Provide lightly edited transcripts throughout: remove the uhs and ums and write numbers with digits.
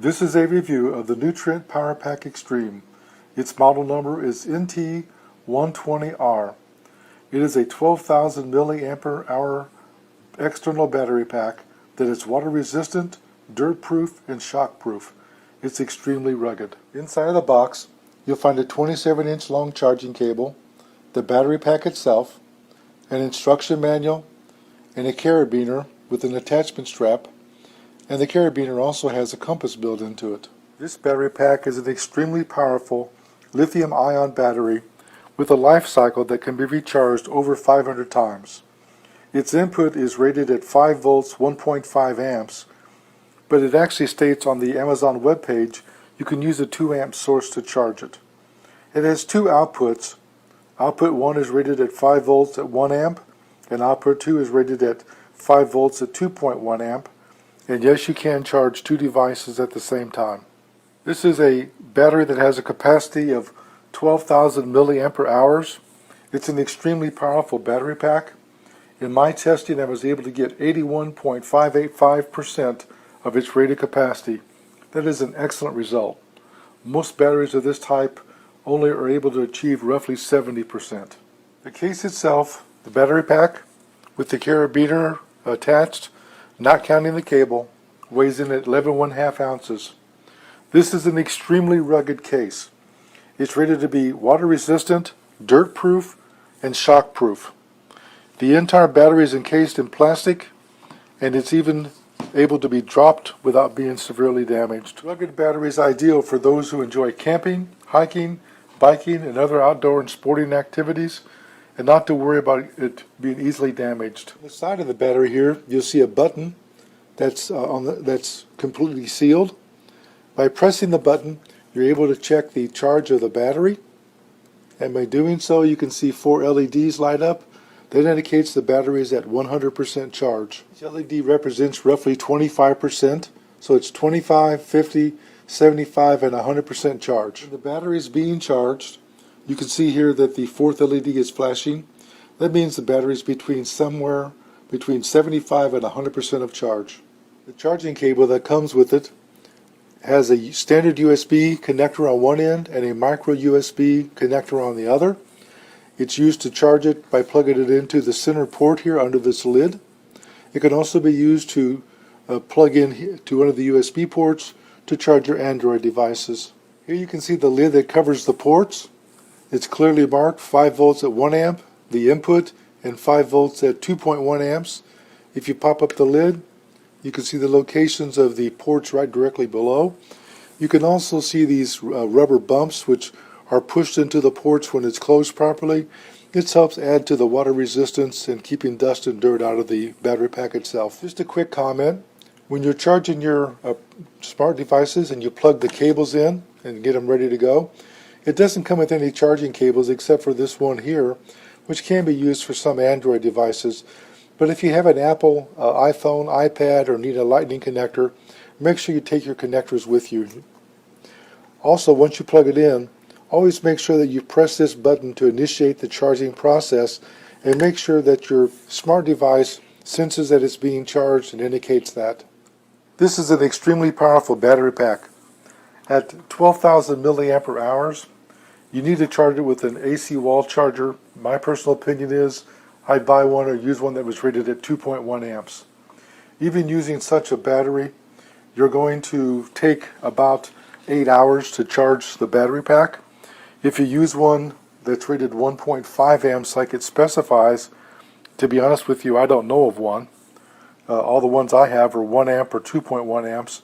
This is a review of the new Trent PowerPak Xtreme. Its model number is NT120R. It is a 12,000 milliampere hour external battery pack that is water resistant, dirt proof, and shock proof. It's extremely rugged. Inside of the box, you'll find a 27-inch long charging cable, the battery pack itself, an instruction manual, and a carabiner with an attachment strap, and the carabiner also has a compass built into it. This battery pack is an extremely powerful lithium-ion battery with a life cycle that can be recharged over 500 times. Its input is rated at 5 volts 1.5 amps, but it actually states on the Amazon webpage you can use a 2 amp source to charge it. It has two outputs. Output 1 is rated at 5 volts at 1 amp, and output 2 is rated at 5 volts at 2.1 amp. And yes, you can charge two devices at the same time. This is a battery that has a capacity of 12,000 milliampere hours. It's an extremely powerful battery pack. In my testing, I was able to get 81.585% of its rated capacity. That is an excellent result. Most batteries of this type only are able to achieve roughly 70%. The case itself, the battery pack with the carabiner attached, not counting the cable, weighs in at 11.5 ounces. This is an extremely rugged case. It's rated to be water resistant, dirt proof, and shock proof. The entire battery is encased in plastic, and it's even able to be dropped without being severely damaged. Rugged battery is ideal for those who enjoy camping, hiking, biking, and other outdoor and sporting activities, and not to worry about it being easily damaged. On the side of the battery here, you'll see a button that's completely sealed. By pressing the button, you're able to check the charge of the battery, and by doing so, you can see 4 LEDs light up. That indicates the battery is at 100% charge. Each LED represents roughly 25%, so it's 25, 50, 75, and 100% charge. When the battery is being charged, you can see here that the fourth LED is flashing. That means the battery is somewhere between 75 and 100% of charge. The charging cable that comes with it has a standard USB connector on one end and a micro USB connector on the other. It's used to charge it by plugging it into the center port here under this lid. It can also be used to plug in to one of the USB ports to charge your Android devices. Here you can see the lid that covers the ports. It's clearly marked 5 volts at 1 amp, the input, and 5 volts at 2.1 amps. If you pop up the lid, you can see the locations of the ports right directly below. You can also see these rubber bumps which are pushed into the ports when it's closed properly. This helps add to the water resistance and keeping dust and dirt out of the battery pack itself. Just a quick comment. When you're charging your smart devices and you plug the cables in and get them ready to go, it doesn't come with any charging cables except for this one here, which can be used for some Android devices. But if you have an Apple iPhone, iPad, or need a lightning connector, make sure you take your connectors with you. Also, once you plug it in, always make sure that you press this button to initiate the charging process, and make sure that your smart device senses that it's being charged and indicates that. This is an extremely powerful battery pack. At 12,000 milliampere hours, you need to charge it with an AC wall charger. My personal opinion is I'd buy one or use one that was rated at 2.1 amps. Even using such a battery, you're going to take about 8 hours to charge the battery pack. If you use one that's rated 1.5 amps like it specifies, to be honest with you, I don't know of one. All the ones I have are 1 amp or 2.1 amps.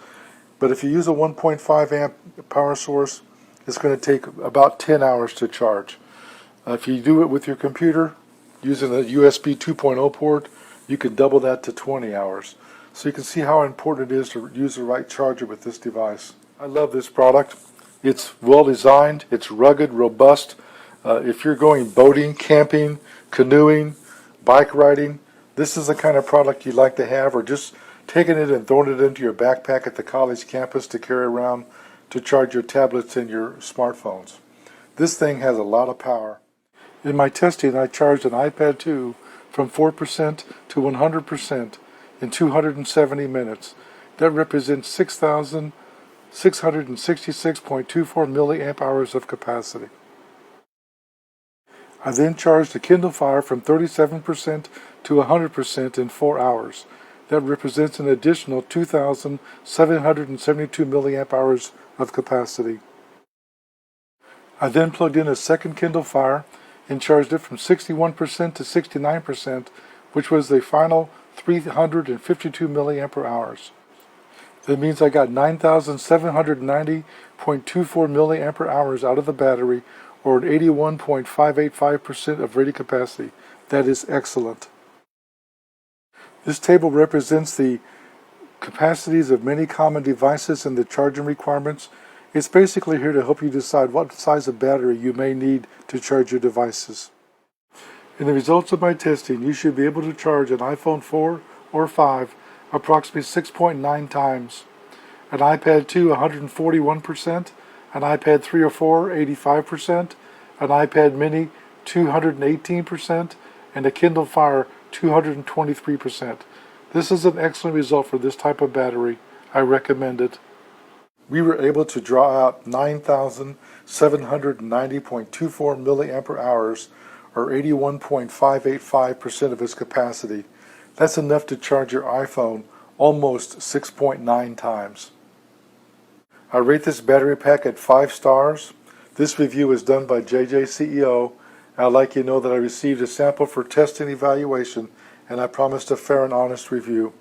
But if you use a 1.5 amp power source, it's going to take about 10 hours to charge. If you do it with your computer using a USB 2.0 port, you can double that to 20 hours. So you can see how important it is to use the right charger with this device. I love this product. It's well designed, it's rugged, robust. If you're going boating, camping, canoeing, bike riding, this is the kind of product you'd like to have, or just taking it and throwing it into your backpack at the college campus to carry around to charge your tablets and your smartphones. This thing has a lot of power. In my testing, I charged an iPad 2 from 4% to 100% in 270 minutes. That represents 6,000 666.24 milliamp hours of capacity. I then charged the Kindle Fire from 37% to 100% in 4 hours. That represents an additional 2,772 milliamp hours of capacity. I then plugged in a second Kindle Fire and charged it from 61% to 69%, which was the final 352 milliamp hours. That means I got 9,790.24 milliamp hours out of the battery, or an 81.585% of rated capacity. That is excellent. This table represents the capacities of many common devices and the charging requirements. It's basically here to help you decide what size of battery you may need to charge your devices. In the results of my testing, you should be able to charge an iPhone 4 or 5 approximately 6.9 times, an iPad 2 141%, an iPad 3 or 4 85%, an iPad mini 218%, and a Kindle Fire 223%. This is an excellent result for this type of battery. I recommend it. We were able to draw out 9,790.24 milliampere hours, or 81.585% of its capacity. That's enough to charge your iPhone almost 6.9 times. I rate this battery pack at 5 stars. This review is done by JJCEO. I'd like you to know that I received a sample for testing evaluation, and I promised a fair and honest review.